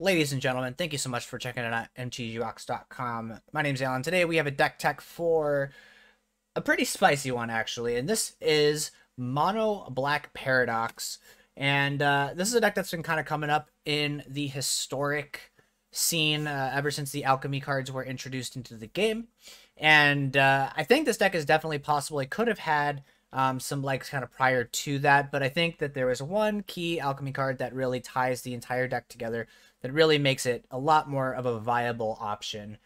Ladies and gentlemen, thank you so much for checking it out at mtgrocks.com. My name's Alan. Today we have a deck tech for a pretty spicy one, actually, and this is Mono Black Paradox. And this is a deck that's been kind of coming up in the historic scene ever since the alchemy cards were introduced into the game. And I think this deck is definitely possible. It could have had some legs kind of prior to that, but I think that there was one key alchemy card that really ties the entire deck together that really makes it a lot more of a viable option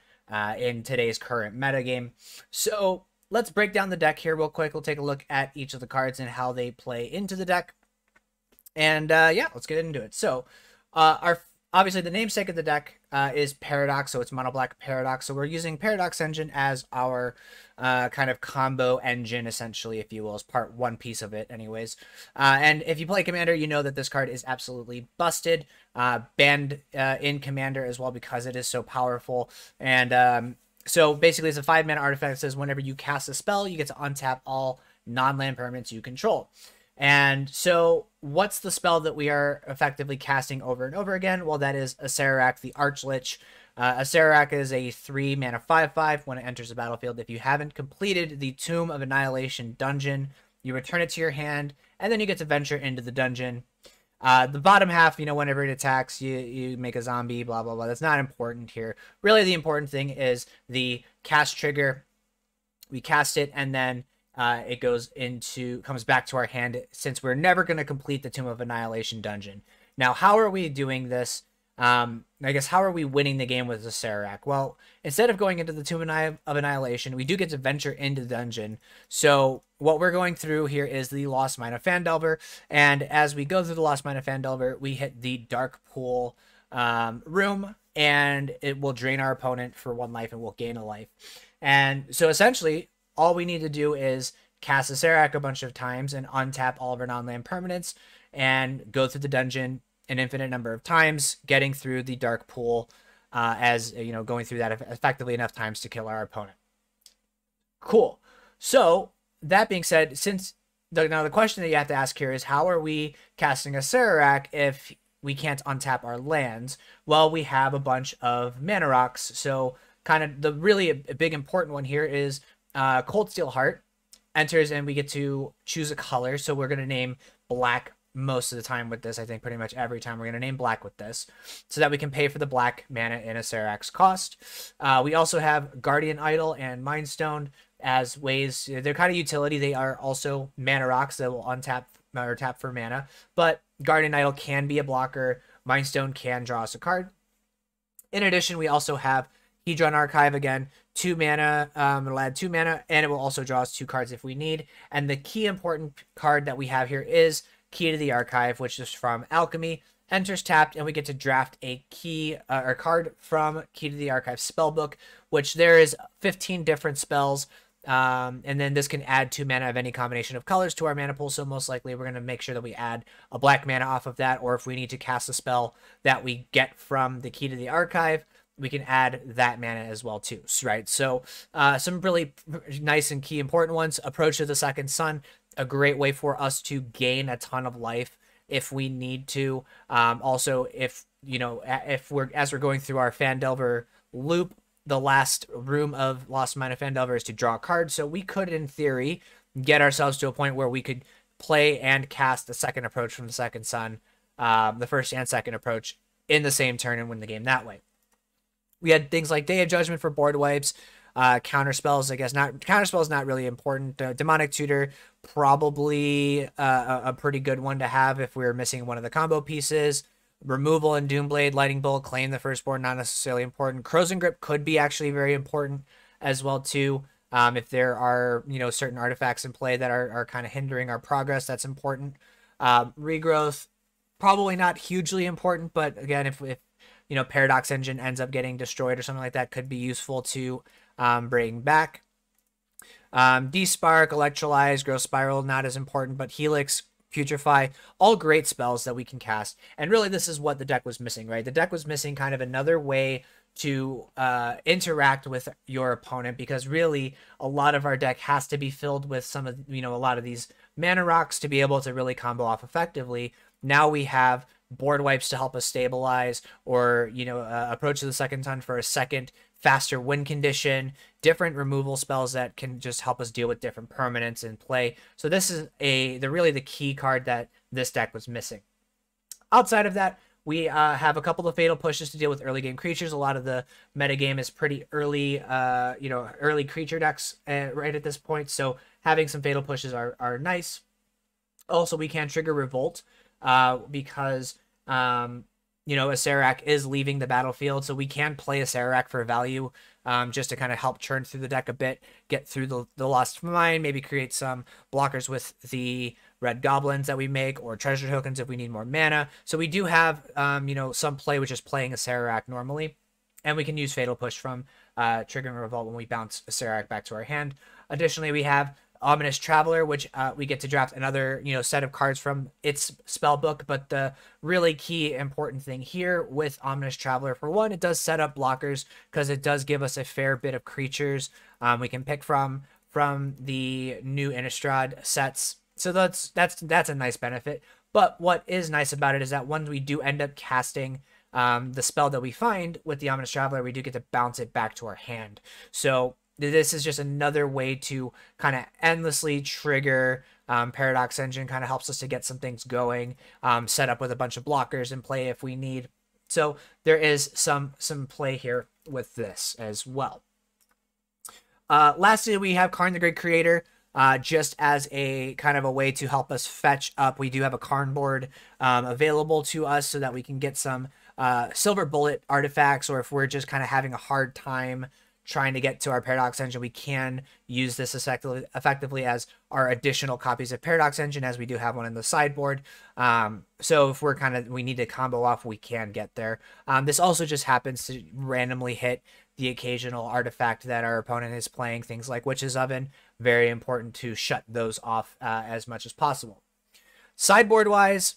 in today's current metagame. So let's break down the deck here real quick. We'll take a look at each of the cards and how they play into the deck. And yeah, let's get into it. So obviously the namesake of the deck is Paradox, so it's Mono Black Paradox. So we're using Paradox Engine as our kind of combo engine, essentially, if you will, as one piece of it anyways. And if you play Commander, you know that this card is absolutely busted, banned in Commander as well because it is so powerful. And so basically it's a 5-mana artifact that says whenever you cast a spell, you get to untap all non-land permanents you control. And so what's the spell that we are effectively casting over and over again? Well, that is Acererak, the Archlich. Acererak is a 3-mana 5/5 when it enters the battlefield. If you haven't completed the Tomb of Annihilation dungeon, you return it to your hand, and then you get to venture into the dungeon. The bottom half, whenever it attacks, you make a zombie, blah, blah, blah. That's not important here. Really, the important thing is the cast trigger. We cast it, and then it comes back to our hand since we're never going to complete the Tomb of Annihilation dungeon. Now, how are we doing this? I guess, how are we winning the game with Acererak? Well, instead of going into the Tomb of Annihilation, we do get to venture into the dungeon. So what we're going through here is the Lost Mine of Phandelver. And as we go through the Lost Mine of Phandelver, we hit the Dark Pool room, and it will drain our opponent for 1 life and we'll gain a life. And so essentially, all we need to do is cast Acererak a bunch of times and untap all of our non-land permanents and go through the dungeon an infinite number of times, getting through the Dark Pool going through that effectively enough times to kill our opponent. Cool. So that being said, now the question that you have to ask here is, how are we casting Acererak if we can't untap our lands? Well, we have a bunch of mana rocks. So kind of the really a big important one here is Cold Steel Heart enters, and we get to choose a color. So we're going to name black most of the time with this. I think pretty much every time we're going to name black with this so that we can pay for the black mana in Acererak's cost. We also have Guardian Idol and Mind Stone as ways. They're kind of utility. They are also mana rocks that will untap or tap for mana, but Guardian Idol can be a blocker. Mind Stone can draw us a card. In addition, we also have Hedron Archive, again, 2 mana, it'll add 2 mana, and it will also draw us 2 cards if we need. And the key important card that we have here is Key to the Archive, which is from Alchemy. Enters tapped, and we get to draft a key or card from Key to the Archive spellbook, which there is 15 different spells. And then this can add 2 mana of any combination of colors to our mana pool. So most likely we're going to make sure that we add a black mana off of that, or if we need to cast a spell that we get from the Key to the Archive, we can add that mana as well too, right? So some really nice and key important ones. Approach of the Second Sun, a great way for us to gain a ton of life if we need to. Also, if we're going through our Phandelver loop, the last room of Lost Mine of Phandelver is to draw a card. So we could, in theory, get ourselves to a point where we could play and cast the second approach from the Second Sun, the first and second approach in the same turn, and win the game that way. We had things like Day of Judgment for board wipes, counter spells. I guess not. Counter spells not really important. Demonic Tutor, probably a pretty good one to have if we were missing one of the combo pieces. Removal and Doomblade, Lightning Bolt, Claim the Firstborn, not necessarily important. Krosan Grip could be actually very important as well too. If there are certain artifacts in play that are kind of hindering our progress, that's important. Regrowth, probably not hugely important, but again, if Paradox Engine ends up getting destroyed or something like that, could be useful to bring back. Despark, Electrolyze, Growth Spiral, not as important, but Helix, Putrefy, all great spells that we can cast. And really, this is what the deck was missing, right? The deck was missing kind of another way to interact with your opponent, because really a lot of our deck has to be filled with some of a lot of these mana rocks to be able to really combo off effectively. Now we have board wipes to help us stabilize, or approach to the second turn for a second faster win condition, different removal spells that can just help us deal with different permanents in play. So this is really the key card that this deck was missing. Outside of that, we have a couple of fatal pushes to deal with early game creatures. A lot of the metagame is pretty early, early creature decks right at this point. So having some fatal pushes are nice. Also, we can trigger Revolt because Acererak is leaving the battlefield, so we can play Acererak for value, just to kind of help churn through the deck a bit, get through the Lost Mine, maybe create some blockers with the red goblins that we make, or treasure tokens if we need more mana. So we do have, some play which is playing Acererak normally, and we can use Fatal Push from triggering Revolt when we bounce Acererak back to our hand. Additionally, we have Ominous Traveler, which we get to draft another set of cards from its spell book. But the really key important thing here with Ominous Traveler, for one, it does set up blockers because it does give us a fair bit of creatures we can pick from the new Innistrad sets. So that's a nice benefit. But what is nice about it is that when we do end up casting the spell that we find with the Ominous Traveler, we do get to bounce it back to our hand. So this is just another way to kind of endlessly trigger Paradox Engine. Kind of helps us to get some things going, set up with a bunch of blockers in play if we need. So there is some play here with this as well. Lastly, we have Karn the Great Creator. Just as a kind of a way to help us fetch up, we do have a Karn board available to us so that we can get some Silver Bullet artifacts, or if we're just kind of having a hard time trying to get to our Paradox Engine, we can use this effectively as our additional copies of Paradox Engine, as we do have one in the sideboard. So if we need to combo off, we can get there. This also just happens to randomly hit the occasional artifact that our opponent is playing, things like Witch's Oven. Very important to shut those off as much as possible. Sideboard wise,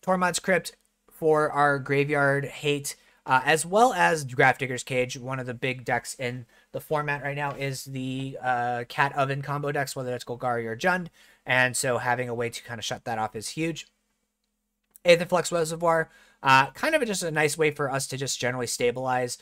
Tormod's Crypt for our graveyard hate, as well as Grafdigger's Cage. One of the big decks in the format right now is the Cat Oven combo decks, whether it's Golgari or Jund, and so having a way to kind of shut that off is huge. Aetherflux Reservoir, kind of just a nice way for us to just generally stabilize.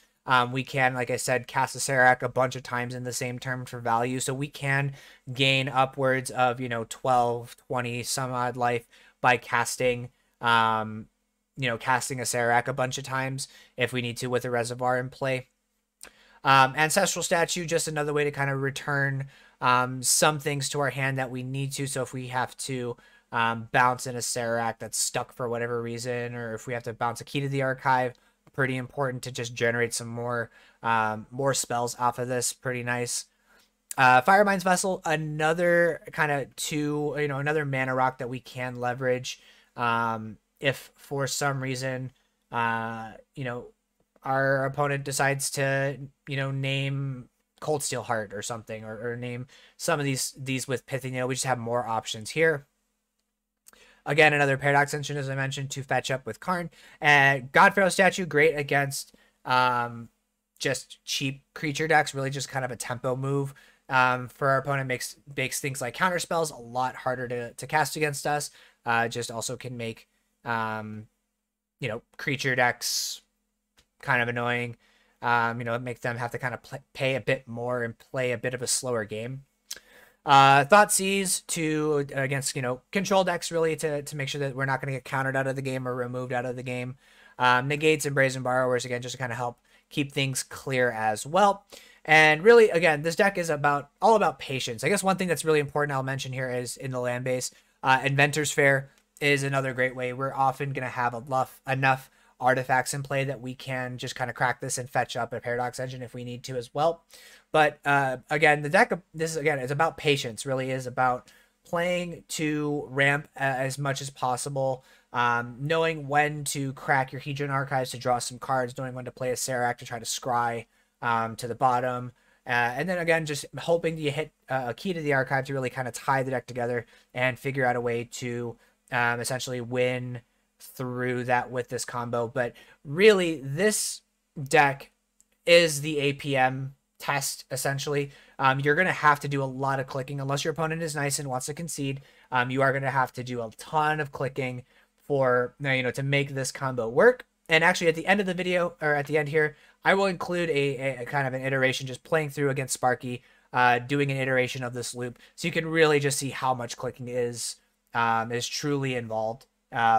We can, like I said, cast Acererak a bunch of times in the same turn for value, so we can gain upwards of 12, 20 some odd life by casting casting Acererak a bunch of times if we need to with a reservoir in play. Ancestral Statue, just another way to kind of return some things to our hand that we need to. So if we have to bounce in a Acererak that's stuck for whatever reason, or if we have to bounce a Key to the Archive, pretty important to just generate some more spells off of this. Pretty nice. Firemind's Vessel, another kind of another mana rock that we can leverage. If for some reason, our opponent decides to, name Cold Steel Heart or something, or name some of these with Pithing Needle, we just have more options here. Again, another Paradox Engine, as I mentioned, to fetch up with Karn. And Godpharaoh Statue, great against just cheap creature decks, really just kind of a tempo move. For our opponent, makes things like counter spells a lot harder to cast against us. Just also can make creature decks kind of annoying. Make them have to kind of pay a bit more and play a bit of a slower game. Thoughtseize against control decks, really to make sure that we're not going to get countered out of the game or removed out of the game. Negates and Brazen Borrowers, again, just to kind of help keep things clear as well. And really, again, this deck is all about patience. I guess one thing that's really important I'll mention here is in the land base, Inventor's Fair is another great way. We're often going to have enough artifacts in play that we can just kind of crack this and fetch up a Paradox Engine if we need to as well. But again, the deck, is about patience. Really is about playing to ramp as much as possible, knowing when to crack your Hedron Archives to draw some cards, knowing when to play a Acererak to try to scry to the bottom. And then again, just hoping you hit a Key to the Archive to really kind of tie the deck together and figure out a way to essentially win through that with this combo. But really, this deck is the APM test, essentially. You're going to have to do a lot of clicking unless your opponent is nice and wants to concede. You are going to have to do a ton of clicking for, you know, to make this combo work. And actually at the end of the video, or at the end here, I will include a kind of an iteration just playing through against Sparky, doing an iteration of this loop, so you can really just see how much clicking is truly involved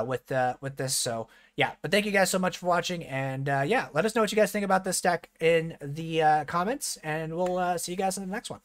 with this. So yeah, but thank you guys so much for watching, and yeah, let us know what you guys think about this deck in the comments, and we'll see you guys in the next one.